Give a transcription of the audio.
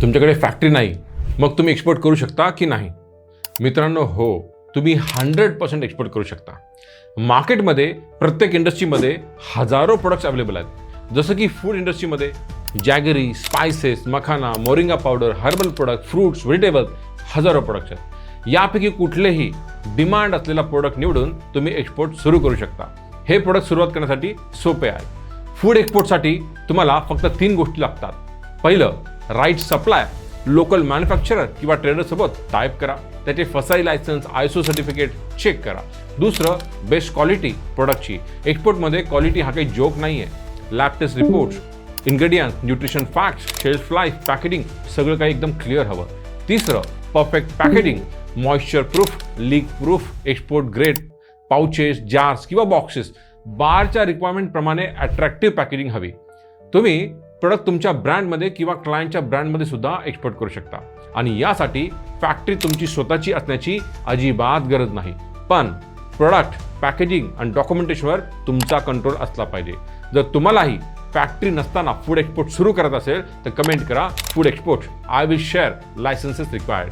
तुमच्याकडे फॅक्टरी नाही, मग तुम्ही एक्सपोर्ट करू शकता की नाही? मित्रांनो, हो, तुम्ही 100% एक्सपोर्ट करू शकता. मार्केटमध्ये प्रत्येक इंडस्ट्रीमध्ये हजारो प्रोडक्ट्स अवेलेबल आहेत. जसं की फूड इंडस्ट्रीमध्ये jaggery, spices, makhana, moringa powder, herbal product, fruits, vegetables, हजारो प्रोडक्ट्स आहेत. यापैकी कुठलेही डिमांड असलेला प्रोडक्ट निवडून तुम्ही एक्सपोर्ट सुरू करू शकता. हे प्रोडक्ट सुरुवात करण्यासाठी सोपे आहे. फूड एक्सपोर्टसाठी तुम्हाला फक्त 3 गोष्टी लागतात. पहिलं, राईट सप्लाय, लोकल मॅन्युफॅक्चरर किंवा ट्रेडरसोबत टाईप करा. त्याचे फसाई लायसन्स, ISO सर्टिफिकेट चेक करा. दुसरं, बेस्ट क्वालिटी प्रोडक्टची. एक्सपोर्टमध्ये क्वालिटी हा काही जोक नाही आहे. Lab test reports, ingredients, nutrition facts, shelf life, packaging सगळं काही एकदम क्लिअर हवं. तिसरं, perfect packaging, moisture proof, leak proof, export grade pouches, jars किंवा बॉक्सेस. बारच्या रिक्वायरमेंटप्रमाणे अट्रॅक्टिव्ह पॅकेजिंग हवी. तुम्ही प्रोडक्ट तुमच्या ब्रँडमध्ये किंवा क्लायंटच्या ब्रँडमध्ये सुद्धा एक्सपोर्ट करू शकता. आणि यासाठी फॅक्टरी तुमची स्वतःची असण्याची अजिबात गरज नाही. पण प्रोडक्ट, पॅकेजिंग आणि डॉक्युमेंटेशनवर तुमचा कंट्रोल असला पाहिजे. जर तुम्हालाही फॅक्टरी नसताना फूड एक्सपोर्ट सुरू करत असेल तर कमेंट करा food export. I will share licences required.